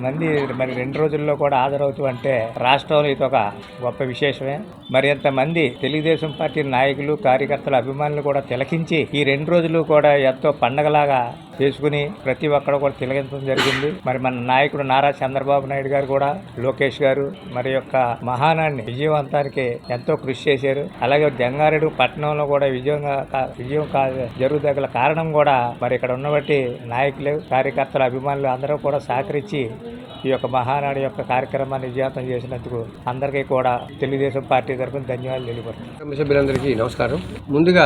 మంది మరి 2 రోజుల్లో కూడా హాజరవుతూ అంటే రాష్ట్రంలో ఇది ఒక గొప్ప విశేషమే. మరి ఎంతమంది తెలుగుదేశం పార్టీ నాయకులు, కార్యకర్తలు, అభిమానులు కూడా తిలకించి ఈ 2 రోజులు కూడా ఎంతో పండగలాగా చేసుకుని ప్రతి ఒక్కరు కూడా తిలకించడం జరిగింది. మరి మన నాయకుడు నారా చంద్రబాబు నాయుడు గారు కూడా, లోకేష్ గారు మరి యొక్క మహానాడిని విజయవంతానికి ఎంతో కృషి చేశారు. అలాగే జంగారెడ్డి పట్టణంలో కూడా విజయం జరుగుదగల కారణం కూడా మరి ఇక్కడ ఉన్నబట్టి నాయకులు, కార్యకర్తలు, అభిమానులు అందరూ కూడా సహకరించి ఈ యొక్క మహానాడు యొక్క కార్యక్రమాన్ని విజయవంతం చేసినందుకు అందరికీ కూడా తెలుగుదేశం పార్టీ తరఫున ధన్యవాదాలు తెలియపడుతున్నాను. సభ్యులందరికీ నమస్కారం. ముందుగా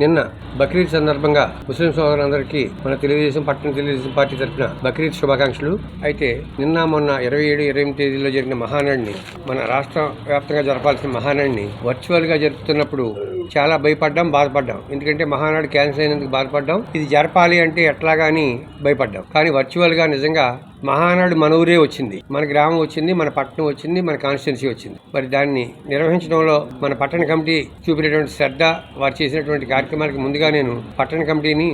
నిన్న బక్రీద్ సందర్భంగా ముస్లిం సోదరులందరికీ మన తెలుగుదేశం పార్టీ తరఫున బక్రీద్ శుభాకాంక్షలు. అయితే నిన్న మొన్న 27, 28 తేదీలో జరిగిన మహానాడిని, మన రాష్ట్ర వ్యాప్తంగా జరపాల్సిన మహానాడిని వర్చువల్గా జరుపుతున్నప్పుడు చాలా భయపడ్డాం, బాధపడ్డాం. ఎందుకంటే మహానాడు క్యాన్సిల్ అయినందుకు బాధపడ్డాం. ఇది జరపాలి అంటే ఎట్లాగా అని భయపడ్డాం. కానీ వర్చువల్గా నిజంగా మహానాడు మన ఊరే వచ్చింది, మన గ్రామం వచ్చింది, మన పట్టణం వచ్చింది, మన కాన్స్టిట్యున్సీ వచ్చింది. మరి దాన్ని నిర్వహించడంలో మన పట్టణ కమిటీ చూపినటువంటి శ్రద్ధ, వారు చేసినటువంటి కార్యక్రమానికి ముందుగా నేను పట్టణ కమిటీని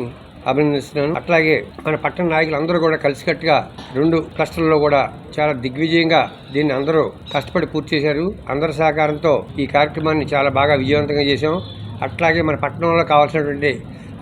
అభినందిస్తున్నాను. అట్లాగే మన పట్టణ నాయకులు అందరూ కూడా కలిసికట్టుగా 2 క్లస్టర్లలో కూడా చాలా దిగ్విజయంగా దీన్ని అందరూ కష్టపడి పూర్తి చేశారు. అందరి సహకారంతో ఈ కార్యక్రమాన్ని చాలా బాగా విజయవంతంగా చేశాం. అట్లాగే మన పట్టణంలో కావాల్సినటువంటి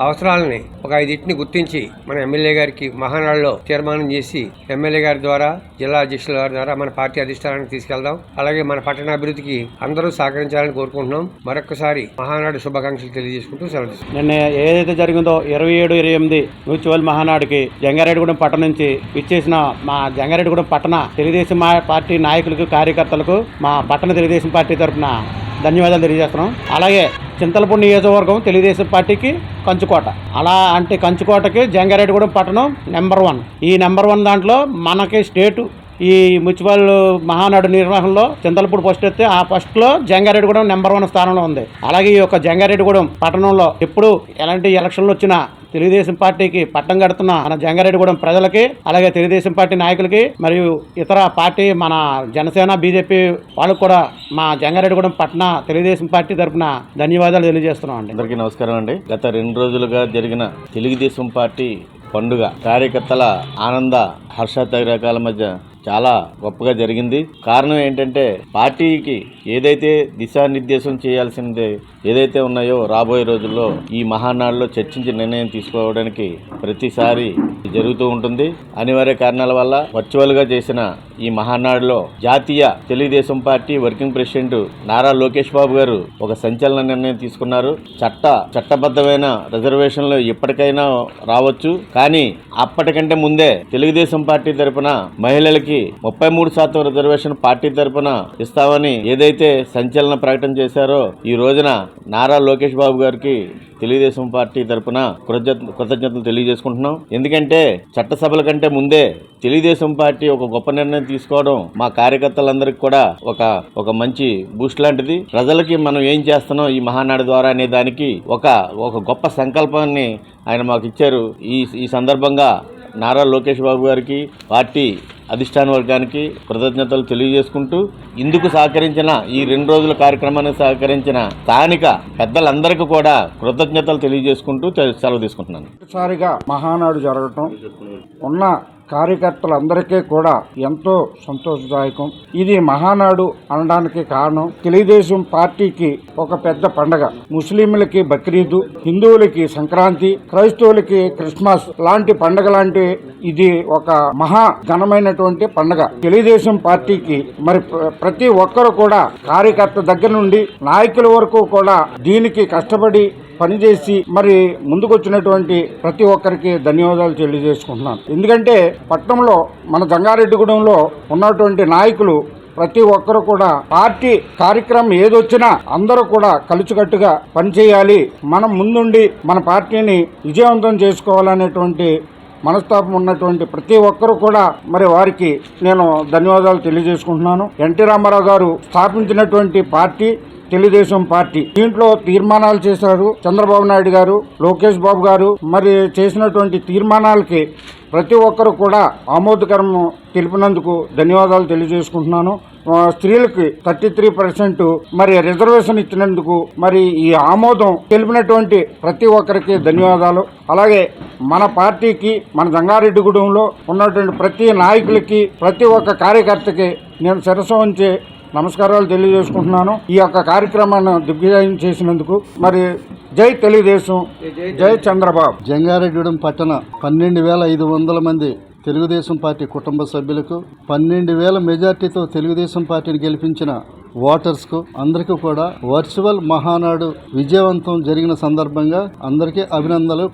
అవసరాలని ఒక 5 గుర్తించి మన ఎమ్మెల్యే గారికి మహానాడులో తీర్మానం చేసి ఎమ్మెల్యే గారి ద్వారా, జిల్లా అధ్యక్షుల గారి ద్వారా మన పార్టీ అధిష్టానానికి తీసుకెళ్దాం. అలాగే మన పట్టణ అభివృద్ధికి అందరూ సహకరించాలని కోరుకుంటున్నాం. మరొకసారి మహానాడు శుభాకాంక్షలు తెలియజేసుకుంటూ సెలవు. నిన్న ఏదైతే జరిగిందో 27, 28 మ్యూచువల్ మహానాడుకి జంగారెడ్డిగూడెం పట్టణం నుంచి విచ్చేసిన మా జంగారెడ్డిగూడెం పట్టణ తెలుగుదేశం పార్టీ నాయకులకు, కార్యకర్తలకు మా పట్టణ తెలుగుదేశం పార్టీ తరఫున ధన్యవాదాలు తెలియజేస్తున్నాం. అలాగే చింతలపూడి నియోజకవర్గం తెలుగుదేశం పార్టీకి కంచుకోట. అలా అంటే కంచుకోటకి జంగారెడ్డిగూడెం పట్టణం నెంబర్ 1. ఈ నెంబర్ 1 దాంట్లో మనకి స్టేటు ఈ మున్సిపల్ మహానాడు నిర్వహణలో చింతలపూడి ఫస్ట్ వస్తే ఆ ఫస్ట్లో జంగారెడ్డిగూడెం నెంబర్ 1 స్థానంలో ఉంది. అలాగే ఈ యొక్క జంగారెడ్డిగూడెం పట్టణంలో ఎప్పుడు ఎలాంటి ఎలక్షన్లు వచ్చినా తెలుగుదేశం పార్టీకి పట్టం కడుతున్న మన జంగారెడ్డిగూడెం ప్రజలకి, అలాగే తెలుగుదేశం పార్టీ నాయకులకి మరియు ఇతర పార్టీ మన జనసేన బీజేపీ వాళ్ళకు కూడా మా జంగారెడ్డిగూడెం పట్టణ తెలుగుదేశం పార్టీ తరఫున ధన్యవాదాలు తెలియజేస్తున్నాం అండి. అందరికీ నమస్కారం అండి. గత 2 రోజులుగా జరిగిన తెలుగుదేశం పార్టీ పండుగ కార్యకర్తల ఆనంద హర్షాతిరేకాల మధ్య చాలా గొప్పగా జరిగింది. కారణం ఏంటంటే పార్టీకి ఏదైతే దిశానిర్దేశం చేయాల్సిందే ఏదైతే ఉన్నాయో రాబోయే రోజుల్లో ఈ మహానాడులో చర్చించి నిర్ణయం తీసుకోవడానికి ప్రతిసారి జరుగుతూ ఉంటుంది. అనివార్య కారణాల వల్ల వర్చువల్గా చేసిన ఈ మహానాడులో జాతీయ Telugu Desam party working president Nara Lokesh Babu గారు ఒక సంచలన నిర్ణయం తీసుకున్నారు. చట్టబద్ధమైన రిజర్వేషన్లు ఎప్పటికైనా రావచ్చు, కానీ అప్పటికంటే ముందే తెలుగుదేశం పార్టీ తరఫున మహిళలకి 33% రిజర్వేషన్ పార్టీ తరఫున ఇస్తామని ఏదైతే సంచలన ప్రకటన చేశారో ఈ రోజున నారా లోకేష్ బాబు గారికి తెలుగుదేశం పార్టీ తరఫున కృతజ్ఞతలు తెలియజేసుకుంటున్నాం. ఎందుకంటే చట్టసభల కంటే ముందే తెలుగుదేశం పార్టీ ఒక గొప్ప నిర్ణయం తీసుకోవడం మా కార్యకర్తలందరికీ కూడా ఒక మంచి బూస్ట్ లాంటిది. ప్రజలకి మనం ఏం చేస్తున్నాం ఈ మహానాడు ద్వారా అనే దానికి ఒక గొప్ప సంకల్పాన్ని ఆయన మాకు ఇచ్చారు. ఈ సందర్భంగా నారా లోకేష్ బాబు గారికి, పార్టీ అధిష్టాన వర్గానికి కృతజ్ఞతలు తెలియజేసుకుంటూ ఇందుకు సహకరించిన ఈ 2 రోజుల కార్యక్రమానికి సహకరించిన స్థానిక పెద్దలందరికీ కూడా కృతజ్ఞతలు తెలియజేసుకుంటూ సెలవు తీసుకుంటున్నాను. ఒకసారిగా మహానాడు జరగటం ఉన్న కార్యకర్తలందరికీ కూడా ఎంతో సంతోషదాయకం. ఇది మహానాడు అనడానికి కారణం తెలుగుదేశం పార్టీకి ఒక పెద్ద పండగ. ముస్లింలకి బక్రీదు, హిందువులకి సంక్రాంతి, క్రైస్తవులకి క్రిస్మస్ లాంటి పండగ లాంటి ఇది ఒక మహా ఘనమైనటువంటి పండగ తెలుగుదేశం పార్టీకి. మరి ప్రతి ఒక్కరు కూడా కార్యకర్త దగ్గర నుండి నాయకుల వరకు కూడా దీనికి కష్టపడి పనిచేసి మరి ముందుకొచ్చినటువంటి ప్రతి ఒక్కరికి ధన్యవాదాలు తెలియజేసుకుంటున్నాను. ఎందుకంటే పట్టణంలో మన జంగారెడ్డిగూడెంలో ఉన్నటువంటి నాయకులు ప్రతి ఒక్కరు కూడా పార్టీ కార్యక్రమం ఏదొచ్చినా అందరూ కూడా కలిసికట్టుగా పనిచేయాలి, మనం ముందుండి మన పార్టీని విజయవంతం చేసుకోవాలనేటువంటి మనస్తాపం ఉన్నటువంటి ప్రతి ఒక్కరు కూడా మరి వారికి నేను ధన్యవాదాలు తెలియజేసుకుంటున్నాను. ఎన్టీ రామారావు గారు స్థాపించినటువంటి పార్టీ తెలుగుదేశం పార్టీ. దీంట్లో తీర్మానాలు చేశారు చంద్రబాబు నాయుడు గారు, లోకేష్ బాబు గారు. మరి చేసినటువంటి తీర్మానాలకి ప్రతి ఒక్కరు కూడా ఆమోదకరం తెలిపినందుకు ధన్యవాదాలు తెలియజేసుకుంటున్నాను. స్త్రీలకి 33% మరి రిజర్వేషన్ ఇచ్చినందుకు మరి ఈ ఆమోదం తెలిపినటువంటి ప్రతి ఒక్కరికి ధన్యవాదాలు. అలాగే మన పార్టీకి, మన జంగారెడ్డిగూడెంలో ఉన్నటువంటి ప్రతి నాయకులకి, ప్రతి ఒక్క కార్యకర్తకి నేను శిరస్సు వంచి నమస్కారాలు తెలియజేసుకుంటున్నాను. ఈ యొక్క కార్యక్రమాన్ని దిగ్విజయం చేసినందుకు మరి జై తెలుగుదేశం, జై చంద్రబాబు. జంగారెడ్డిగూడెం పట్టణ 12,500 మంది తెలుగుదేశం పార్టీ కుటుంబ సభ్యులకు, 12,000 మెజార్టీతో తెలుగుదేశం పార్టీని గెలిపించిన ఓటర్స్కు అందరికీ కూడా వర్చువల్ మహానాడు విజయవంతం జరిగిన సందర్భంగా అందరికీ అభినందనలు,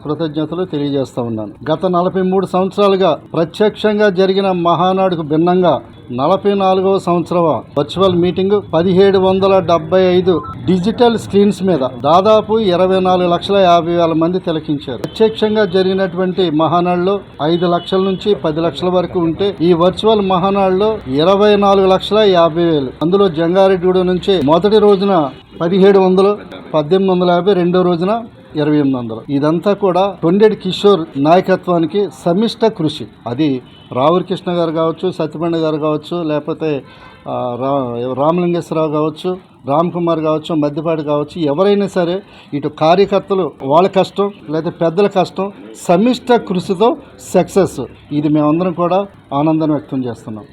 కృతజ్ఞతలు తెలియజేస్తా ఉన్నాను. గత 43 సంవత్సరాలుగా ప్రత్యక్షంగా జరిగిన మహానాడుకు భిన్నంగా 44వ సంవత్సరం వర్చువల్ మీటింగ్ 1775 డిజిటల్ స్క్రీన్స్ మీద దాదాపు 24,50,000 మంది తిలకించారు. ప్రత్యక్షంగా జరిగినటువంటి మహానాడులో 5 లక్షల నుంచి 10 లక్షల వరకు ఉంటే ఈ వర్చువల్ మహానాడులో 24,50,000. అందులో జంగారెడ్డిగూడెం నుంచి మొదటి రోజున 1700, 1850, రెండో రోజున 2800. ఇదంతా కూడా కొండేటి కిషోర్ నాయకత్వానికి సమిష్ట కృషి. అది రావురి కృష్ణ గారు కావచ్చు, సత్యబండ గారు కావచ్చు, లేకపోతే రామలింగేశ్వరరావు కావచ్చు, రామ్ కుమార్ కావచ్చు, మధ్యపాటి కావచ్చు, ఎవరైనా సరే ఇటు కార్యకర్తలు వాళ్ళ కష్టం లేదా పెద్దల కష్టం సమిష్ట కృషితో సక్సెస్. ఇది మేమందరం కూడా ఆనందాన్ని వ్యక్తం చేస్తున్నాం.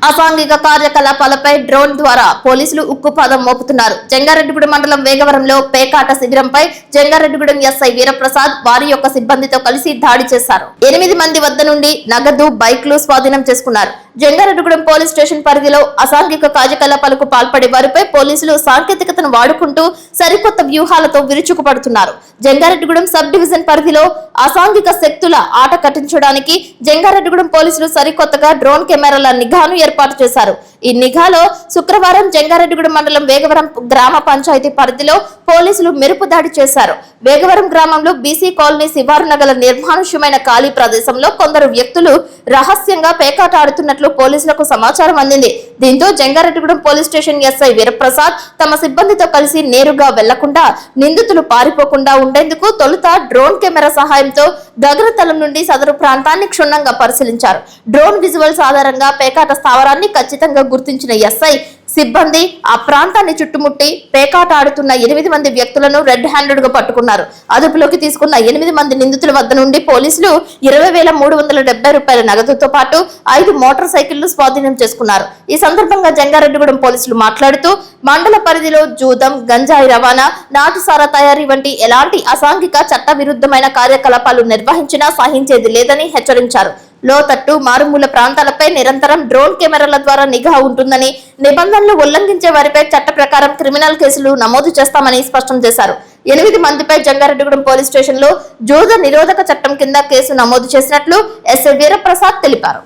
అసాంఘిక కార్యకలాపాలపై డ్రోన్ ద్వారా పోలీసులు ఉక్కుపాదం మోపుతున్నారు. జంగారెడ్డిగూడెం మండలం వేగవరంలో పేకాట శిబిరంపై జంగారెడ్డిగూడెం ఎస్ఐ వీరప్రసాద్ వారి యొక్క సిబ్బందితో కలిసి దాడి చేశారు. 8 మంది వద్ద నుండి నగదు, బైక్లు స్వాధీనం చేసుకున్నారు. జంగారెడ్డిగూడెం పోలీస్ స్టేషన్ పరిధిలో అసాంఘిక కార్యకలాపాలకు పాల్పడే వారిపై పోలీసులు సాంకేతికతను వాడుకుంటూ సరికొత్త వ్యూహాలతో విరుచుకుపడుతున్నారు. జంగారెడ్డిగూడెం సబ్ డివిజన్ పరిధిలో అసాంఘిక శక్తుల ఆట కట్టించడానికి జంగారెడ్డిగూడెం పోలీసులు సరికొత్తగా డ్రోన్ కెమెరాల నిఘాను ఏర్పాటు చేశారు. ఈ నిఘాలో శుక్రవారం జంగారెడ్డిగూడెం మండలం వేగవరం గ్రామ పంచాయతీ పరిధిలో పోలీసులు మెరుపు దాడి చేశారు. వేగవరం గ్రామంలో బీసీ కాలనీ శివారున గల నిర్మానుష్యమైన ఖాళీ ప్రదేశంలో కొందరు వ్యక్తులు రహస్యంగా పేకాట ఆడుతున్నట్లు పోలీసులకు సమాచారం అందింది. దీంతో Jangareddygudem police station SI Veeraprasad తమ సిబ్బందితో కలిసి నేరుగా వెళ్లకుండా నిందితులు పారిపోకుండా ఉండేందుకు తొలుత డ్రోన్ కెమెరా సహాయంతో గగనతలం నుండి సదరు ప్రాంతాన్ని క్షుణ్ణంగా పరిశీలించారు. డ్రోన్ విజువల్స్ ఆధారంగా పేకాట స్థావరాన్ని ఖచ్చితంగా గుర్తించిన ఎస్ఐ సిబ్బంది ఆ ప్రాంతాన్ని చుట్టుముట్టి పేకాట ఆడుతున్న 8 మంది వ్యక్తులను రెడ్ హ్యాండెడ్ గా పట్టుకున్నారు. అదుపులోకి తీసుకున్న 8 మంది నిందితుల వద్ద నుండి పోలీసులు 20,370 రూపాయల నగదుతో పాటు 5 మోటార్ సైకిళ్లు స్వాధీనం చేసుకున్నారు. ఈ సందర్భంగా జంగారెడ్డిగూడెం పోలీసులు మాట్లాడుతూ మండల పరిధిలో జూదం, గంజాయి రవాణా, నాటుసారా తయారీ వంటి ఎలాంటి అసాంఘిక చట్ట విరుద్ధమైన కార్యకలాపాలు నిర్వహించినా సహించేది లేదని హెచ్చరించారు. లోతట్టు మారుమూల ప్రాంతాలపై నిరంతరం డ్రోన్ కెమెరాల ద్వారా నిఘా ఉంటుందని, నిబంధనలు ఉల్లంఘించే వారిపై చట్ట ప్రకారం క్రిమినల్ కేసులు నమోదు చేస్తామని స్పష్టం చేశారు. 8 మందిపై జంగారెడ్డిగూడెం పోలీస్ స్టేషన్ లో జూద నిరోధక చట్టం కింద కేసు నమోదు చేసినట్లు ఎస్ఐ వీరప్రసాద్ తెలిపారు.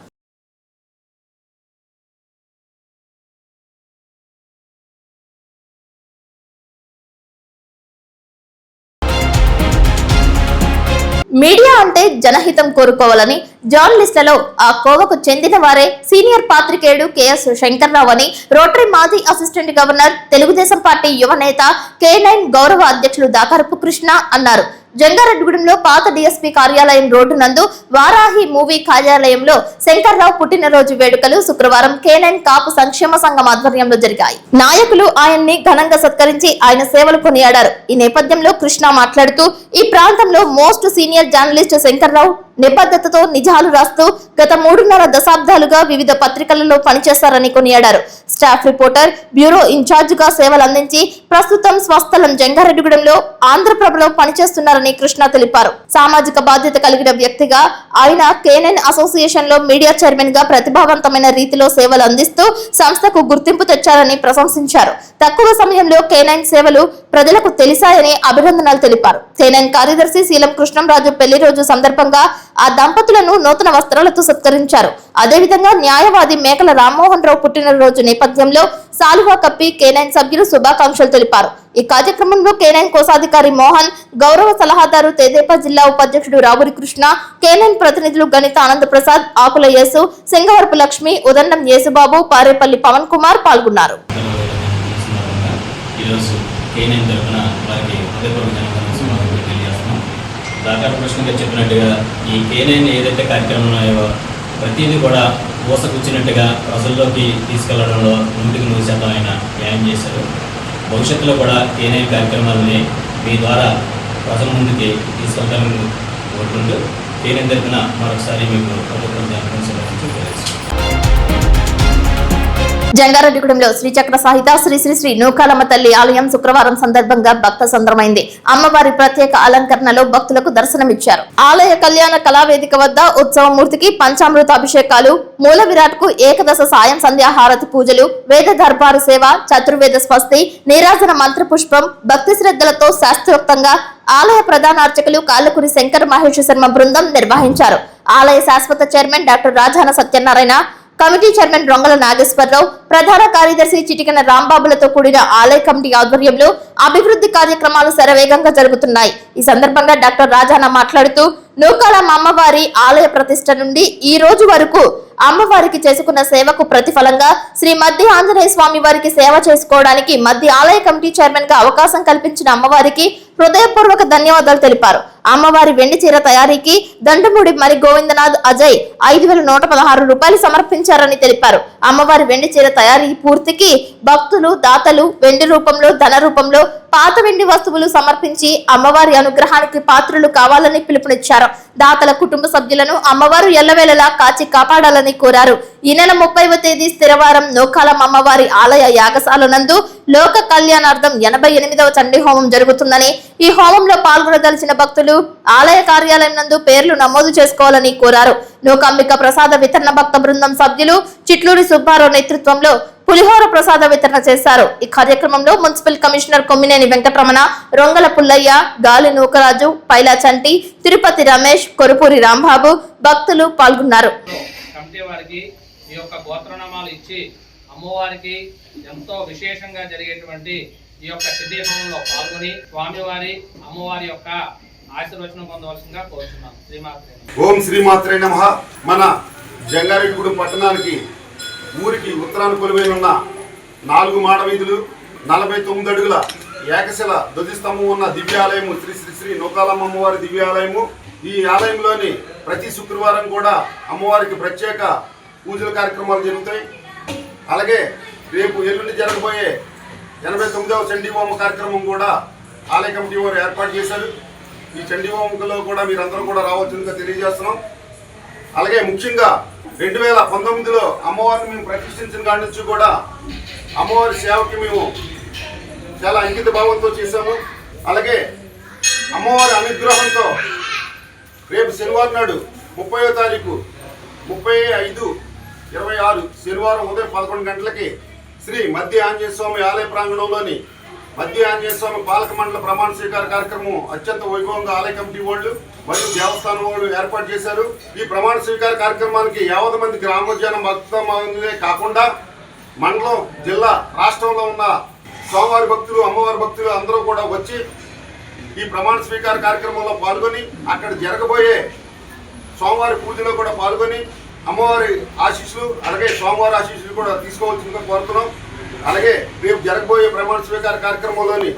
మీడియా అంటే జనహితం కోరుకోవాలని జర్నలిస్టులలో ఆ కోవకు చెందిన వారే సీనియర్ పాత్రికేయుడు కెఎస్ శంకర్రావు అని రోటరీ మాజీ అసిస్టెంట్ గవర్నర్, తెలుగుదేశం పార్టీ యువ నేత K9 గౌరవ అధ్యక్షులు దాకరపు కృష్ణ అన్నారు. జంగారెడ్డిగూడెంలో పాత డిఎస్పీ కార్యాలయం రోడ్డు నందు వారాహి మూవీ కార్యాలయంలో శంకర్రావు పుట్టినరోజు వేడుకలు శుక్రవారం K9 కాపు సంక్షేమ సంఘం ఆధ్వర్యంలో జరిగాయి. నాయకులు ఆయన్ని ఘనంగా సత్కరించి ఆయన సేవలు కొనియాడారు. ఈ నేపథ్యంలో కృష్ణ మాట్లాడుతూ ఈ ప్రాంతంలో మోస్ట్ సీనియర్ జర్నలిస్ట్ శంకర్రావు నిబద్ధతతో నిజాలు రాస్తూ గత 3.5 దశాబ్దాలుగా వివిధ పత్రికలలో పనిచేస్తారని కొనియాడారు. స్టాఫ్ రిపోర్టర్, బ్యూరో ఇన్ఛార్జ్ గా సేవలు అందించి ప్రస్తుతం స్వస్థలం జంగారెడ్డిగూడెంలో ఆంధ్రప్రభలో పనిచేస్తున్నారని కృష్ణ తెలిపారు. సామాజిక బాధ్యత కలిగిన వ్యక్తిగా ఆయన K9 అసోసియేషన్ లో మీడియా చైర్మన్ గా ప్రతిభావంతమైన రీతిలో సేవలు అందిస్తూ సంస్థకు గుర్తింపు తెచ్చారని ప్రశంసించారు. తక్కువ సమయంలో K9 సేవలు ప్రజలకు తెలిసాయని అభినందనలు తెలిపారు. K9 కార్యదర్శి శీలం కృష్ణంరాజు పెళ్లి రోజు సందర్భంగా ఆ దంపతులను నూతన వస్త్రాలతో సత్కరించారు. అదేవిధంగా న్యాయవాది మేకల రామ్మోహన్ రావు పుట్టినరోజు నేపథ్యంలో సాలువా కప్పి K9 సభ్యులు శుభాకాంక్షలు తెలిపారు. ఈ కార్యక్రమంలో K9 కోశాధికారి మోహన్, గౌరవ సలహాదారు తెదేపా జిల్లా ఉపాధ్యక్షుడు రావురి కృష్ణ, K9 ప్రతినిధులు గణిత ఆనంద ప్రసాద్, ఆకుల యేసు, సింగవరపు లక్ష్మి, ఉదండం యేసుబాబు, పారేపల్లి పవన్ కుమార్ పాల్గొన్నారు. దాకరకృష్ణగా చెప్పినట్టుగా ఈ K9 ఏదైతే కార్యక్రమం ఉన్నాయో ప్రతిదీ కూడా ఊసకూర్చినట్టుగా ప్రజల్లోకి తీసుకెళ్లడంలో 100% ఆయన న్యాయం చేశారు. భవిష్యత్తులో కూడా K9 కార్యక్రమాలని మీ ద్వారా ప్రజల ముందుకి తీసుకెళ్తారని కోరుకుంటూ K9 తరఫున మరొకసారి మీకు ప్రభుత్వం జంగారెడ్డిగూడెంలో శ్రీచక్ర సాహిత శ్రీ శ్రీ శ్రీ నూకాలమ్మ తల్లి ఆలయం శుక్రవారం సందర్భంగా భక్త సంద్రమైంది. అమ్మవారి ప్రత్యేక అలంకరణలో భక్తులకు దర్శనమిచ్చారు. ఆలయ కళ్యాణ కళావేదిక వద్ద ఉత్సవమూర్తికి పంచామృత అభిషేకాలు, మూల విరాట్ కు ఏకదశ సాయం సంధ్యాహారతి పూజలు, వేద దర్బారు సేవ, చతుర్వేద స్వస్తి, నీరాజన మంత్ర పుష్పం భక్తి శ్రద్ధలతో శాస్త్రోక్తంగా ఆలయ ప్రధాన అర్చకులు కాళ్ళకూరి శంకర్ మహేష్ శర్మ బృందం నిర్వహించారు. ఆలయ శాశ్వత chairman doctor Rajana Satyanarayana, committee chairman Rongala Nageswara Rao, ప్రధాన కార్యదర్శి చిటికన రాంబాబులతో కూడిన ఆలయ కమిటీ ఆధ్వర్యంలో అభివృద్ధి కార్యక్రమాలు శరవేగంగా జరుగుతున్నాయి. ఈ సందర్భంగా డాక్టర్ రాజాన మాట్లాడుతూ నూకాలమ్మ అమ్మవారి ఆలయ ప్రతిష్ట నుండి ఈ రోజు వరకు అమ్మవారికి చేసుకున్న సేవకు ప్రతిఫలంగా శ్రీ మధ్య ఆంజనేయ స్వామి వారికి సేవ చేసుకోవడానికి మధ్య ఆలయ కమిటీ చైర్మన్ గా అవకాశం కల్పించిన అమ్మవారికి హృదయపూర్వక ధన్యవాదాలు తెలిపారు. అమ్మవారి వెండి చీర తయారీకి దండమూడి మరి గోవిందనాథ్ అజయ్ 5,116 రూపాయలు సమర్పించారని తెలిపారు. అమ్మవారి వెండి చీర తయారీ పూర్తికి భక్తులు, దాతలు వెండి రూపంలో, ధన రూపంలో పాత వెండి వస్తువులు సమర్పించి అమ్మవారి అనుగ్రహానికి పాత్రులు కావాలని పిలుపునిచ్చారు. దాతల కుటుంబ సభ్యులను అమ్మవారు ఎల్లవేళలా కాచి కాపాడాలని కోరారు. ఈ నెల 30వ తేదీ స్థిరవారం నూకాలమ్మ అమ్మవారి ఆలయ యాగశాల నందు లోక కళ్యాణార్థం 88వ చండీ హోమం జరుగుతుందని, ఈ హోమంలో పాల్గొనదలిచిన భక్తులు ఆలయ కార్యాలయం నందు పేర్లు నమోదు చేసుకోవాలని కోరారు. నూకాంబిక ప్రసాద వితరణ భక్త బృందం సభ్యులు చిట్లూరి సుబ్బారావు నేతృత్వంలో పులిహోర ప్రసాద వితరణ చేశారు. ఈ కార్యక్రమంలో మున్సిపల్ కమిషనర్ కొమ్మినేని వెంకటరమణ, రొంగల పుల్లయ్య, గాలి నూకరాజు, పైలా చంటి, తిరుపతి రమేష్, కొరుపూరి రాంబాబు భక్తులు పాల్గొన్నారు. కమిటీ వారికి ఈ యొక్క గోత్రనామాలు ఇచ్చి అమ్మవారికి ఎంతో విశేషంగా జరిగేటువంటి ఈ యొక్క సిద్ధి హోమంలో పాల్గొని స్వామివారి అమ్మవారి యొక్క ఆశీర్వచనం పొందవలసిందిగా కోరుతున్నాం. శ్రీమాత్రే ఓం శ్రీమాత్రే నమః. మన జంగారెడ్డిగూడెం పట్టణానికి ఊరికి ఉత్తరాన కొలువైనున్న 4 మాడ వీధులు 49 అడుగుల ఏకశిల ధ్వజస్తంభం ఉన్న దివ్యాలయము శ్రీ శ్రీ శ్రీ నూకాలమ్మ అమ్మవారి దివ్యాలయము. ఈ ఆలయంలోని ప్రతి శుక్రవారం కూడా అమ్మవారికి ప్రత్యేక పూజల కార్యక్రమాలు జరుగుతాయి. అలాగే రేపు ఎల్లుండి జరగబోయే 89వ చండీ హోమ కార్యక్రమం కూడా ఆలయ కమిటీ వారు ఏర్పాటు చేశారు. ఈ చండీ హోమంలో కూడా మీరందరూ కూడా రావాల్సిందిగా తెలియజేస్తున్నాం. అలాగే ముఖ్యంగా 2019లో అమ్మవారిని మేము ప్రతిష్ఠించిన కాడి నుంచి కూడా అమ్మవారి సేవకి మేము చాలా అంకిత భావంతో చేశాము. అలాగే అమ్మవారి అనుగ్రహంతో రేపు శనివారం నాడు 30వ తారీఖు 30/5/26 శనివారం ఉదయం 11 గంటలకి శ్రీ మధ్య ఆంజనేయ స్వామి ఆలయ ప్రాంగణంలోని మధ్య ఆంజనేయ స్వామి పాలక మండల ప్రమాణ స్వీకార కార్యక్రమం అత్యంత వైభవంగా ఆలయ కమిటీ వాళ్ళు మరియు దేవస్థానం వాళ్ళు ఏర్పాటు చేశారు. ఈ ప్రమాణ స్వీకార కార్యక్రమానికి 50 మంది గ్రామోద్యాన భక్తులే కాకుండా మండలం, జిల్లా, రాష్ట్రంలో ఉన్న స్వామివారి భక్తులు, అమ్మవారి భక్తులు అందరూ కూడా వచ్చి ఈ ప్రమాణ స్వీకార కార్యక్రమంలో పాల్గొని అక్కడ జరగబోయే స్వామివారి పూజలో కూడా పాల్గొని అమ్మవారి ఆశీస్సులు అలాగే స్వామివారి ఆశీస్సులు కూడా తీసుకోవాల్సిందిగా కోరుతున్నాం. అలాగే రేపు జరగబోయే ప్రమాణ స్వీకార కార్యక్రమంలోని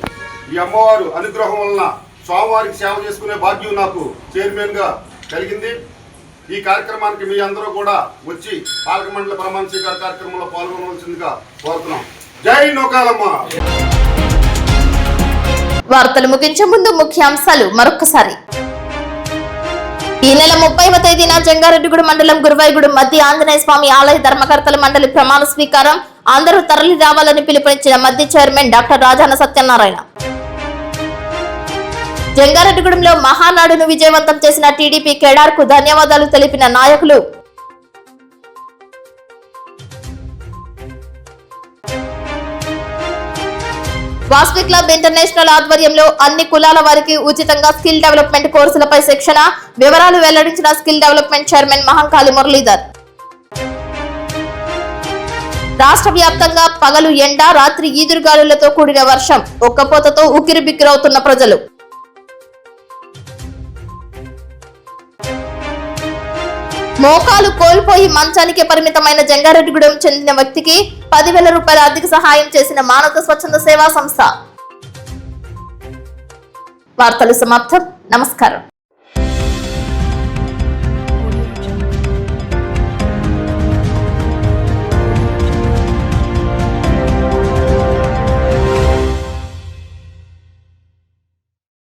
ఈ అమ్మవారు అనుగ్రహం వలన స్వామివారికి సేవ చేసుకునే భాగ్యం నాకు చైర్మన్గా కలిగింది. ఈ కార్యక్రమానికి మీ అందరూ కూడా వచ్చి పాలక మండలి ప్రమాణ స్వీకార కార్యక్రమంలో పాల్గొనవలసిందిగా కోరుతున్నాం. జై నూకాలమ్మ. వార్తలు ముగించే ముందు ముఖ్యాంశాలు మరొక్కసారి. ఈ నెల 30వ తేదీన జంగారెడ్డిగూడెం మండలం గురువాయిగూడెం మధ్య ఆంజనేయ స్వామి ఆలయ ధర్మకర్తల మండలి ప్రమాణ స్వీకారం. అందరూ తరలి రావాలని పిలుపునిచ్చిన మధ్య చైర్మన్ డాక్టర్ రాజాన సత్యనారాయణ. జంగారెడ్డిగూడెంలో మహానాడును విజయవంతం చేసిన టీడీపీ కేడార్కు ధన్యవాదాలు తెలిపిన నాయకులు. వాస్వి క్లబ్ ఇంటర్నేషనల్ ఆధ్వర్యంలో అన్ని కులాల వారికి ఉచితంగా స్కిల్ డెవలప్మెంట్ కోర్సులపై శిక్షణ. వివరాలు వెల్లడించిన skill development chairman Mahankali Muralidhar. రాష్ట్ర వ్యాప్తంగా పగలు ఎండ, రాత్రి ఈదురుగాలులతో కూడిన వర్షం. ఒక్కపోతతో ఉక్కిరిబిక్కిరవుతున్న ప్రజలు. మోకాలు కోల్పోయి మంచానికి పరిమితమైన జంగారెడ్డిగూడెం చెందిన వ్యక్తికి 10,000 రూపాయల ఆర్థిక సహాయం చేసిన మానవ స్వచ్ఛంద సేవా సంస్థ. వార్తలు సమాప్తం. నమస్కారం.